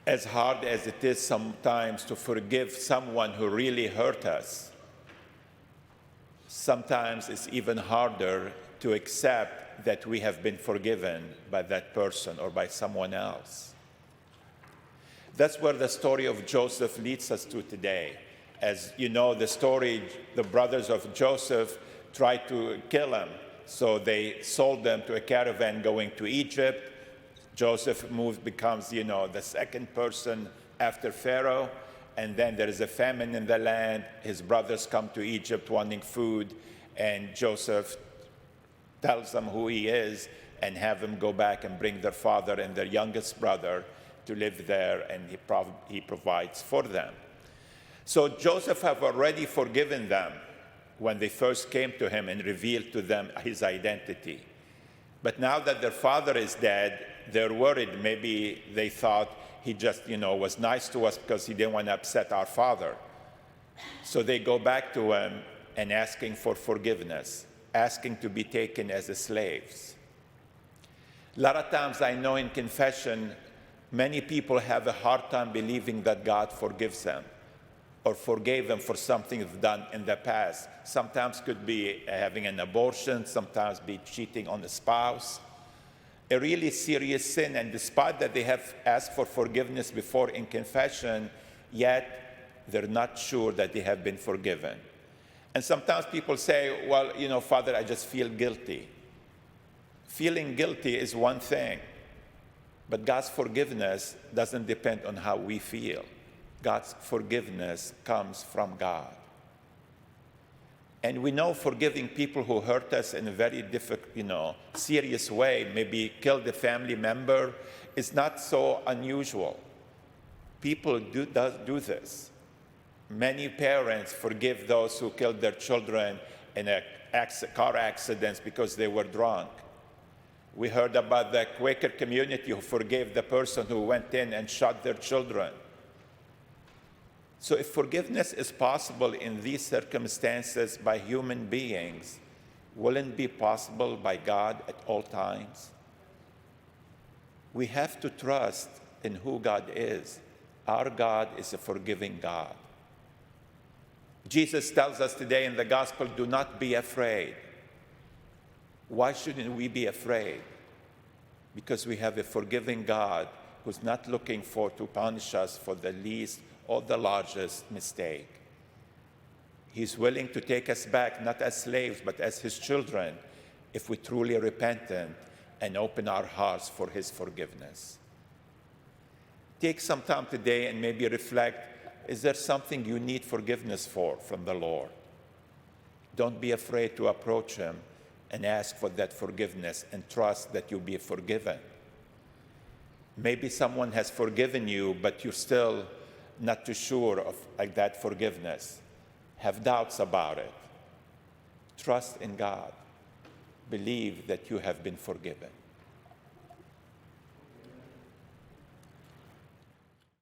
as hard as it is sometimes to forgive someone who really hurt us, sometimes it's even harder to accept that we have been forgiven by that person or by someone else. That's where the story of Joseph leads us to today. As you know, the story, the brothers of Joseph tried to kill him. So they sold them to a caravan going to Egypt. Joseph becomes, the second person after Pharaoh. And then there is a famine in the land. His brothers come to Egypt wanting food. And Joseph tells them who he is and have them go back and bring their father and their youngest brother to live there. And he provides for them. So Joseph have already forgiven them when they first came to him and revealed to them his identity. But now that their father is dead, they're worried. Maybe they thought he just, was nice to us because he didn't want to upset our father. So they go back to him and asking for forgiveness, asking to be taken as slaves. A lot of times I know in confession, many people have a hard time believing that God forgives them or forgave them for something they've done in the past. Sometimes could be having an abortion, sometimes be cheating on the spouse. A really serious sin, and despite that they have asked for forgiveness before in confession, yet they're not sure that they have been forgiven. And sometimes people say, well, Father, I just feel guilty. Feeling guilty is one thing, but God's forgiveness doesn't depend on how we feel. God's forgiveness comes from God. And we know forgiving people who hurt us in a very difficult, serious way, maybe killed a family member, is not so unusual. People do this. Many parents forgive those who killed their children in car accidents because they were drunk. We heard about the Quaker community who forgave the person who went in and shot their children. So if forgiveness is possible in these circumstances by human beings, will it be possible by God at all times? We have to trust in who God is. Our God is a forgiving God. Jesus tells us today in the gospel, do not be afraid. Why shouldn't we be afraid? Because we have a forgiving God who's not looking to punish us for the least or the largest mistake. He's willing to take us back, not as slaves, but as his children, if we truly repentant and open our hearts for his forgiveness. Take some time today and maybe reflect, is there something you need forgiveness for from the Lord? Don't be afraid to approach him and ask for that forgiveness and trust that you'll be forgiven. Maybe someone has forgiven you, but you're still not too sure of that forgiveness. Have doubts about it. Trust in God. Believe that you have been forgiven.